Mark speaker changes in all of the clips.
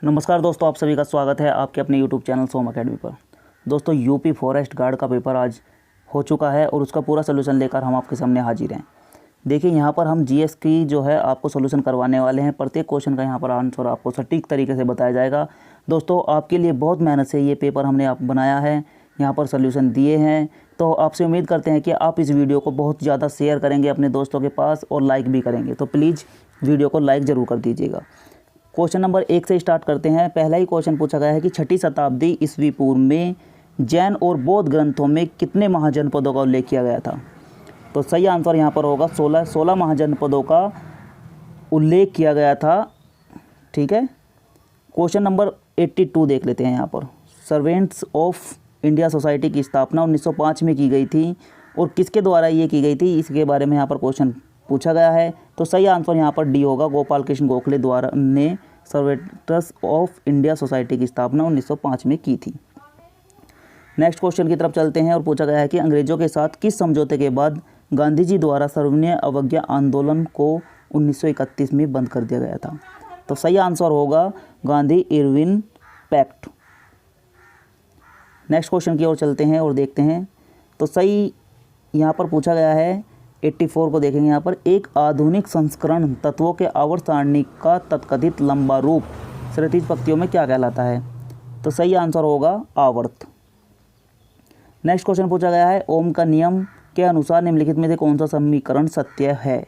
Speaker 1: नमस्कार दोस्तों, आप सभी का स्वागत है आपके अपने यूट्यूब चैनल सोम अकेडमी पर। दोस्तों, यूपी फॉरेस्ट गार्ड का पेपर आज हो चुका है और उसका पूरा सोल्यूशन लेकर हम आपके सामने हाजिर हैं। देखिए, यहाँ पर हम जीएस की जो है आपको सोल्यूशन करवाने वाले हैं। प्रत्येक क्वेश्चन का यहाँ पर आंसर आपको सटीक तरीके से बताया जाएगा। दोस्तों, आपके लिए बहुत मेहनत से ये पेपर हमने आप बनाया है, यहाँ पर सोल्यूशन दिए हैं। तो आपसे उम्मीद करते हैं कि आप इस वीडियो को बहुत ज़्यादा शेयर करेंगे अपने दोस्तों के पास और लाइक भी करेंगे। तो प्लीज़ वीडियो को लाइक ज़रूर कर दीजिएगा। क्वेश्चन नंबर 1 से स्टार्ट करते हैं। पहला ही क्वेश्चन पूछा गया है कि 6ठी शताब्दी ईस्वी पूर्व में जैन और बौद्ध ग्रंथों में कितने महाजनपदों का उल्लेख किया गया था? तो सही आंसर यहाँ पर होगा 16 महाजनपदों का उल्लेख किया गया था। ठीक है। क्वेश्चन नंबर 82 देख लेते हैं। यहाँ पर सर्वेंट्स ऑफ इंडिया सोसाइटी की स्थापना 1905 में की गई थी और किसके द्वारा ये की गई थी, इसके बारे में यहाँ पर क्वेश्चन पूछा गया है। तो सही आंसर यहाँ पर डी होगा, गोपाल कृष्ण गोखले द्वारा ने सर्वेंट्स ऑफ इंडिया सोसाइटी की स्थापना 1905 में की थी। नेक्स्ट क्वेश्चन की तरफ चलते हैं और पूछा गया है कि अंग्रेजों के साथ किस समझौते के बाद गांधी जी द्वारा सर्वजनीय अवज्ञा आंदोलन को 1931 में बंद कर दिया गया था? तो सही आंसर होगा Gandhi Irwin pact. Next question की ओर चलते हैं और देखते हैं। तो सही यहाँ पर पूछा गया है 84 को देखेंगे। यहाँ पर एक आधुनिक संस्करण तत्वों के आवर्त सारणी का तथाकथित लंबा रूप क्षैतिज पंक्तियों में क्या कहलाता है? तो सही आंसर होगा आवर्त। नेक्स्ट क्वेश्चन पूछा गया है ओम का नियम के अनुसार निम्नलिखित में से कौन सा समीकरण सत्य है?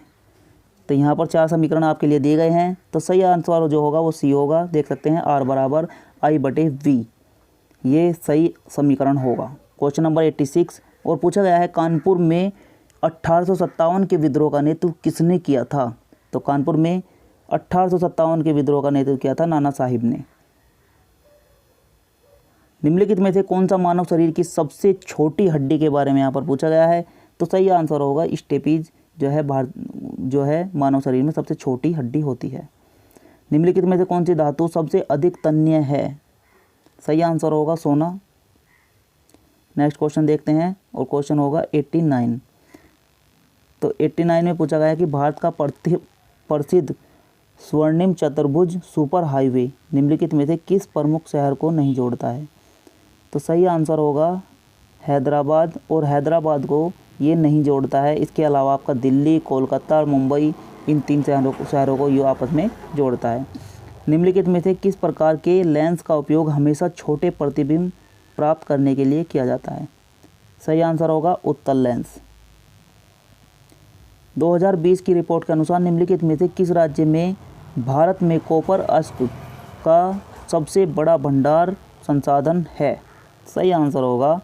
Speaker 1: तो यहाँ पर 4 समीकरण आपके लिए दिए गए हैं। तो सही आंसर जो होगा वो सी होगा। देख सकते हैं R बराबर I/V, ये सही समीकरण होगा। क्वेश्चन नंबर 86 और पूछा गया है कानपुर में 1857 के विद्रोह का नेतृत्व किसने किया था? तो कानपुर में 1857 के विद्रोह का नेतृत्व किया था नाना साहिब ने। निम्नलिखित में से कौन सा मानव शरीर की सबसे छोटी हड्डी के बारे में यहाँ पर पूछा गया है? तो सही आंसर होगा स्टेपीज जो है मानव शरीर में सबसे छोटी हड्डी होती है। निम्नलिखित में से कौन सी धातु सबसे अधिक तन्य है? सही आंसर होगा सोना। नेक्स्ट क्वेश्चन देखते हैं और क्वेश्चन होगा 89। तो 89 में पूछा गया है कि भारत का प्रसिद्ध स्वर्णिम चतुर्भुज सुपर हाईवे निम्नलिखित में से किस प्रमुख शहर को नहीं जोड़ता है? तो सही आंसर होगा हैदराबाद, और हैदराबाद को ये नहीं जोड़ता है। इसके अलावा आपका दिल्ली, कोलकाता और मुंबई, इन 3 शहरों को ये आपस में जोड़ता है। निम्नलिखित में से किस प्रकार के लेंस का उपयोग हमेशा छोटे प्रतिबिंब प्राप्त करने के लिए किया जाता है? सही आंसर होगा उत्तल लेंस। 2020 की रिपोर्ट के अनुसार निम्नलिखित में से किस राज्य में भारत में कॉपर अयस्क का सबसे बड़ा भंडार संसाधन है? सही आंसर होगा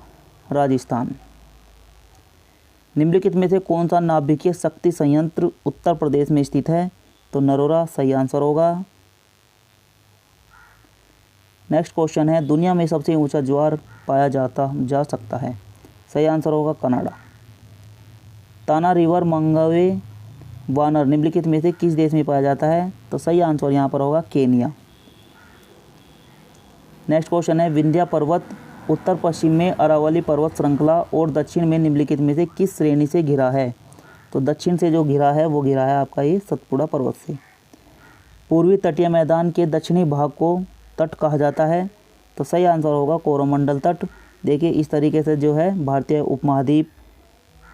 Speaker 1: राजस्थान। निम्नलिखित में से कौन सा नाभिकीय शक्ति संयंत्र उत्तर प्रदेश में स्थित है? तो नरोरा सही आंसर होगा। नेक्स्ट क्वेश्चन है दुनिया में सबसे ऊंचा ज्वार पाया जा सकता है? सही आंसर होगा कनाडा। ताना रिवर मंगवे वानर निम्नलिखित में से किस देश में पाया जाता है? तो सही आंसर यहाँ पर होगा केनिया। नेक्स्ट क्वेश्चन है विंध्या पर्वत उत्तर पश्चिम में अरावली पर्वत श्रृंखला और दक्षिण में निम्नलिखित में से किस श्रेणी से घिरा है? तो दक्षिण से जो घिरा है वो घिरा है आपका ये सतपुड़ा पर्वत से। पूर्वी तटीय मैदान के दक्षिणी भाग को तट कहा जाता है? तो सही आंसर होगा कोरोमंडल तट। देखिए, इस तरीके से जो है भारतीय उपमहाद्वीप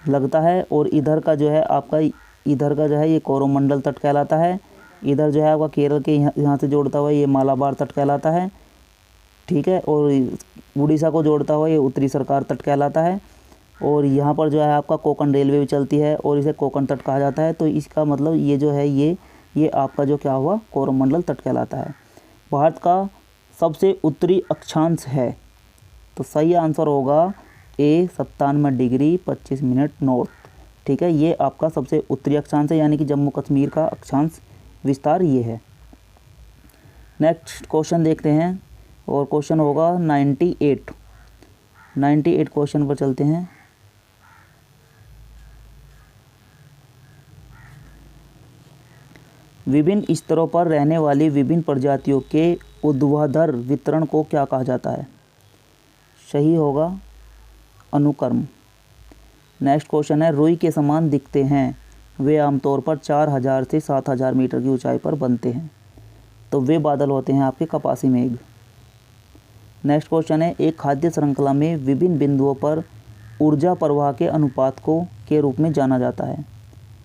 Speaker 1: लगता है और इधर का जो है आपका ये कोरोमंडल तट कहलाता है। इधर जो है आपका केरल के यहाँ से जोड़ता हुआ ये मालाबार तट कहलाता है। ठीक है। और उड़ीसा को जोड़ता हुआ ये उत्तरी सरकार तट कहलाता है। और यहाँ पर जो है आपका कोंकण रेलवे भी चलती है और इसे कोंकण तट कहा जाता है। तो इसका मतलब ये जो है ये आपका जो क्या हुआ कोरोमंडल तट कहलाता है। भारत का सबसे उत्तरी अक्षांश है? तो सही आंसर होगा A 97 डिग्री 25 मिनट नॉर्थ। ठीक है, ये आपका सबसे उत्तरी अक्षांश है, यानी कि जम्मू कश्मीर का अक्षांश विस्तार ये है। नेक्स्ट क्वेश्चन देखते हैं और क्वेश्चन होगा 98 क्वेश्चन पर चलते हैं। विभिन्न स्तरों पर रहने वाली विभिन्न प्रजातियों के ऊर्ध्वाधर वितरण को क्या कहा जाता है? सही होगा अनुक्रम। नेक्स्ट क्वेश्चन है रुई के समान दिखते हैं, वे आमतौर पर 4000 से 7000 मीटर की ऊंचाई पर बनते हैं। तो वे बादल होते हैं आपके कपासी मेघ। नेक्स्ट क्वेश्चन है, एक खाद्य श्रृंखला में विभिन्न बिंदुओं पर ऊर्जा प्रवाह के अनुपात को के रूप में जाना जाता है।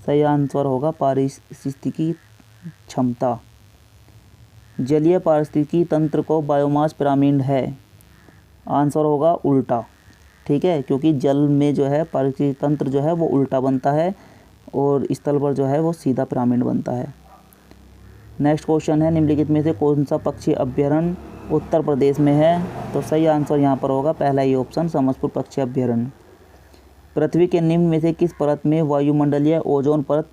Speaker 1: सही आंसर होगा पारिस्थितिकी क्षमता। जलीय पारिस्थितिकी तंत्र को बायोमास पिरामिड है। आंसर होगा उल्टा, ठीक है, क्योंकि जल में जो है पारिस्थितिकी तंत्र जो है वो उल्टा बनता है और स्थल पर जो है वो सीधा पिरामिड बनता है। नेक्स्ट क्वेश्चन है, निम्नलिखित में से कौन सा पक्षी अभ्यारण्य उत्तर प्रदेश में है? तो सही आंसर यहाँ पर होगा पहला ही ऑप्शन, समस्तपुर पक्षी अभ्यारण्य। पृथ्वी के निम्न में से किस परत में वायुमंडलीय ओजोन परत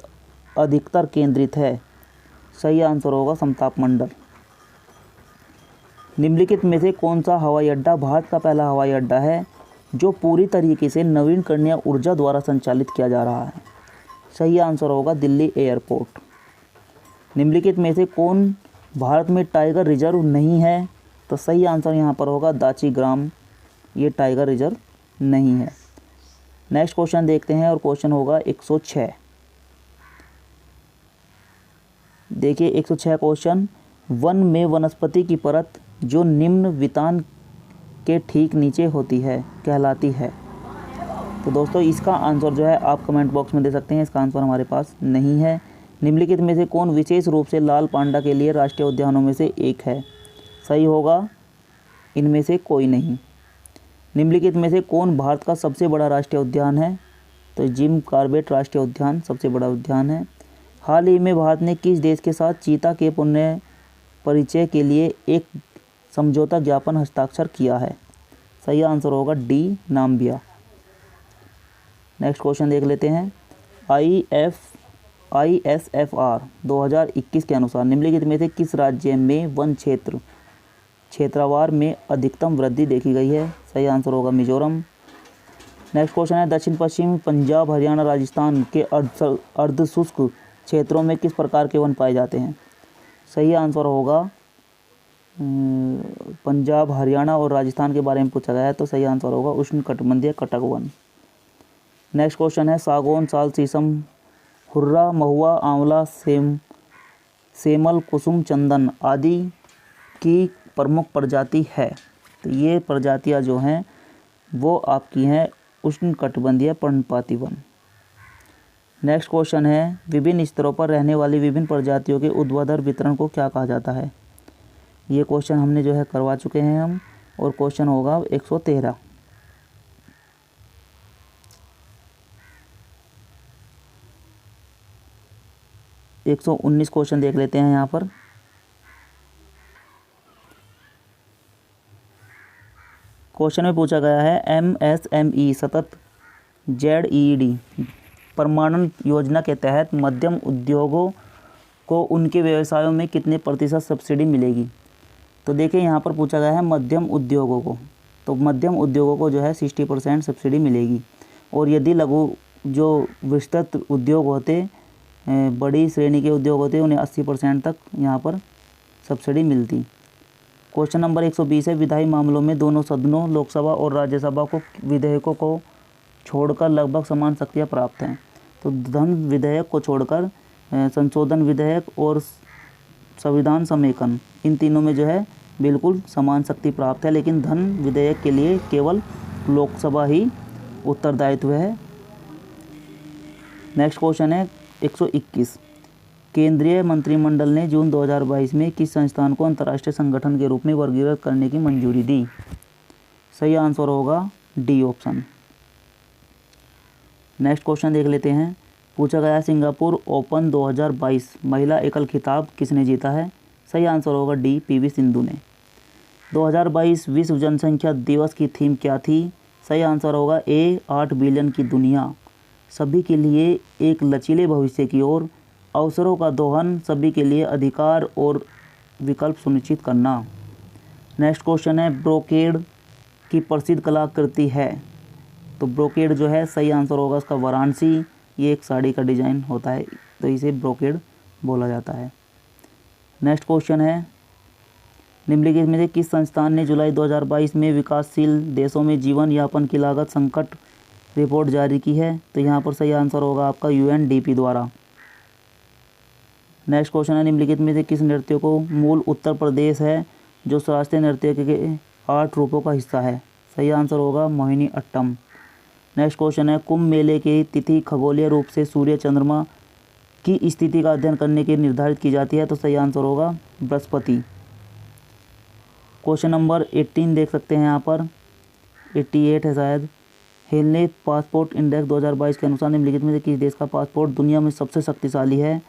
Speaker 1: अधिकतर केंद्रित है? सही आंसर होगा समताप मंडल। निम्नलिखित में से कौन सा हवाई अड्डा भारत का पहला हवाई अड्डा है जो पूरी तरीके से नवीकरणीय ऊर्जा द्वारा संचालित किया जा रहा है? सही आंसर होगा दिल्ली एयरपोर्ट। निम्नलिखित में से कौन भारत में टाइगर रिजर्व नहीं है? तो सही आंसर यहाँ पर होगा दाची ग्राम, ये टाइगर रिजर्व नहीं है। नेक्स्ट क्वेश्चन देखते हैं और क्वेश्चन होगा 106। देखिए 106 क्वेश्चन, वन में वनस्पति की परत जो निम्न वितान के ठीक नीचे होती है कहलाती है। तो दोस्तों इसका आंसर जो है आप कमेंट बॉक्स में दे सकते हैं, इसका आंसर हमारे पास नहीं है। निम्नलिखित में से कौन विशेष रूप से लाल पांडा के लिए राष्ट्रीय उद्यानों में से एक है? सही होगा इनमें से कोई नहीं। निम्नलिखित में से कौन भारत का सबसे बड़ा राष्ट्रीय उद्यान है? तो जिम कॉर्बेट राष्ट्रीय उद्यान सबसे बड़ा उद्यान है। हाल ही में भारत ने किस देश के साथ चीता के पुनः परिचय के लिए एक समझौता ज्ञापन हस्ताक्षर किया है? सही आंसर होगा डी, नाम्बिया। नेक्स्ट क्वेश्चन देख लेते हैं, ISFR 2021 के अनुसार निम्नलिखित में से किस राज्य में वन क्षेत्रवार में अधिकतम वृद्धि देखी गई है? सही आंसर होगा मिजोरम। नेक्स्ट क्वेश्चन है, दक्षिण पश्चिम पंजाब, हरियाणा, राजस्थान के अर्धशुष्क क्षेत्रों में किस प्रकार के वन पाए जाते हैं? सही आंसर होगा पंजाब, हरियाणा और राजस्थान के बारे में पूछा गया है, तो सही आंसर होगा उष्णकटिबंधीय कटक वन। नेक्स्ट क्वेश्चन है, सागौन, साल, शीशम, हुर्रा, महुआ, आंवला, सेमल, कुसुम, चंदन आदि की प्रमुख प्रजाति है। तो ये प्रजातियां जो हैं वो आपकी हैं उष्णकटिबंधीय पर्णपाती वन। नेक्स्ट क्वेश्चन है, विभिन्न स्तरों पर रहने वाली विभिन्न प्रजातियों के ऊर्ध्वाधर वितरण को क्या कहा जाता है? ये क्वेश्चन हमने जो है करवा चुके हैं हम, और क्वेश्चन होगा 113। 119 क्वेश्चन देख लेते हैं यहाँ पर। क्वेश्चन में पूछा गया है, MSME सतत ZED प्रमाणन योजना के तहत मध्यम उद्योगों को उनके व्यवसायों में कितने प्रतिशत सब्सिडी मिलेगी? तो देखिए यहाँ पर पूछा गया है मध्यम उद्योगों को, तो मध्यम उद्योगों को जो है 60% सब्सिडी मिलेगी, और यदि लघु जो विस्तृत उद्योग होते, बड़ी श्रेणी के उद्योग होते, उन्हें 80% तक यहाँ पर सब्सिडी मिलती। क्वेश्चन नंबर 120 है, विधायी मामलों में दोनों सदनों लोकसभा और राज्यसभा को विधेयकों को छोड़कर लगभग समान शक्तियाँ प्राप्त हैं। तो धन विधेयक को छोड़कर संशोधन विधेयक और संविधान समेकन, इन तीनों में जो है बिल्कुल समान शक्ति प्राप्त है, लेकिन धन विधेयक के लिए केवल लोकसभा ही उत्तरदायित्व है। नेक्स्ट क्वेश्चन है 121, केंद्रीय मंत्रिमंडल ने जून 2022 में किस संस्थान को अंतर्राष्ट्रीय संगठन के रूप में वर्गीकृत करने की मंजूरी दी? सही आंसर होगा डी ऑप्शन। नेक्स्ट क्वेश्चन देख लेते हैं, पूछा गया सिंगापुर ओपन 2022 महिला एकल खिताब किसने जीता है? सही आंसर होगा डी, PV सिंधु ने। 2022 विश्व जनसंख्या दिवस की थीम क्या थी? सही आंसर होगा ए, 8 बिलियन की दुनिया, सभी के लिए एक लचीले भविष्य की ओर, अवसरों का दोहन, सभी के लिए अधिकार और विकल्प सुनिश्चित करना। नेक्स्ट क्वेश्चन है, ब्रोकेड की प्रसिद्ध कलाकृति है? तो ब्रोकेड जो है सही आंसर होगा उसका वाराणसी, ये एक साड़ी का डिज़ाइन होता है, तो इसे ब्रोकेड बोला जाता है। नेक्स्ट क्वेश्चन है, निम्नलिखित में से किस संस्थान ने जुलाई 2022 में विकासशील देशों में जीवन यापन की लागत संकट रिपोर्ट जारी की है? तो यहाँ पर सही आंसर होगा आपका UNDP द्वारा। नेक्स्ट क्वेश्चन है, निम्नलिखित में से किस नृत्य को मूल उत्तर प्रदेश है जो शास्त्रीय नृत्य के 8 रूपों का हिस्सा है? सही आंसर होगा मोहिनी अट्टम। नेक्स्ट क्वेश्चन है, कुंभ मेले की तिथि खगोलीय रूप से सूर्य चंद्रमा की स्थिति का अध्ययन करने के लिए निर्धारित की जाती है, तो सही आंसर होगा बृहस्पति। क्वेश्चन नंबर 18 देख सकते हैं यहाँ पर, 88 है शायद। हेलने पासपोर्ट इंडेक्स 2022 के अनुसार निम्नलिखित में से किस देश का पासपोर्ट दुनिया में सबसे शक्तिशाली है?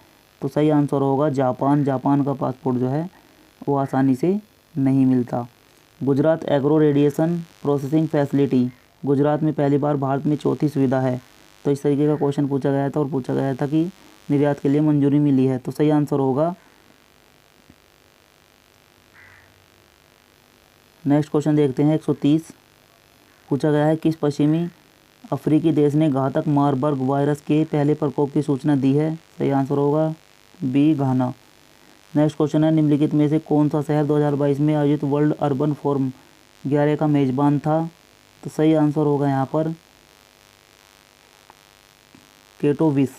Speaker 1: तो सही आंसर होगा जापान। जापान का पासपोर्ट जो है वो आसानी से नहीं मिलता। Gujarat agro radiation processing facility Gujarat में पहली बार भारत में चौथी सुविधा है। तो इस तरीके का क्वेश्चन पूछा गया था और पूछा गया था कि निर्यात के लिए मंजूरी मिली है, तो सही आंसर होगा। नेक्स्ट क्वेश्चन देखते हैं, 130 पूछा गया है, किस पश्चिमी अफ्रीकी देश ने घातक मारबर्ग वायरस के पहले प्रकोप की सूचना दी है? सही आंसर होगा बी घाना। नेक्स्ट क्वेश्चन है, निम्नलिखित में से कौन सा शहर 2022 में आयोजित वर्ल्ड अर्बन फोरम 11 का मेजबान था? तो सही आंसर होगा यहाँ पर केटोविस।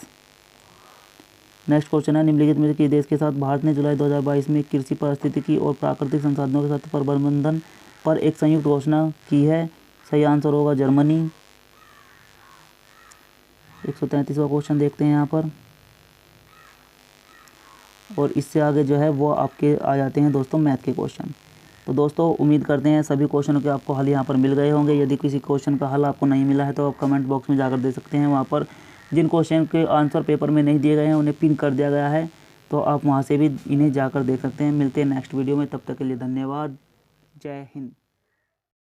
Speaker 1: नेक्स्ट क्वेश्चन है, निम्नलिखित में से किस देश के साथ भारत ने जुलाई 2022 में कृषि पारिस्थितिकी और प्राकृतिक संसाधनों के साथ प्रबंधन पर एक संयुक्त घोषणा की है? सही आंसर होगा जर्मनी। 133वां क्वेश्चन देखते हैं यहाँ पर, और इससे आगे जो है वो आपके आ जाते हैं दोस्तों मैथ के क्वेश्चन। तो दोस्तों उम्मीद करते हैं सभी क्वेश्चनों के आपको हल यहाँ पर मिल गए होंगे। यदि किसी क्वेश्चन का हल आपको नहीं मिला है तो आप कमेंट बॉक्स में जाकर दे सकते हैं। वहाँ पर जिन क्वेश्चन के आंसर पेपर में नहीं दिए गए हैं उन्हें पिन कर दिया गया है, तो आप वहाँ से भी इन्हें जाकर देख सकते हैं। मिलते हैं नेक्स्ट वीडियो में, तब तक के लिए धन्यवाद। जय हिंद।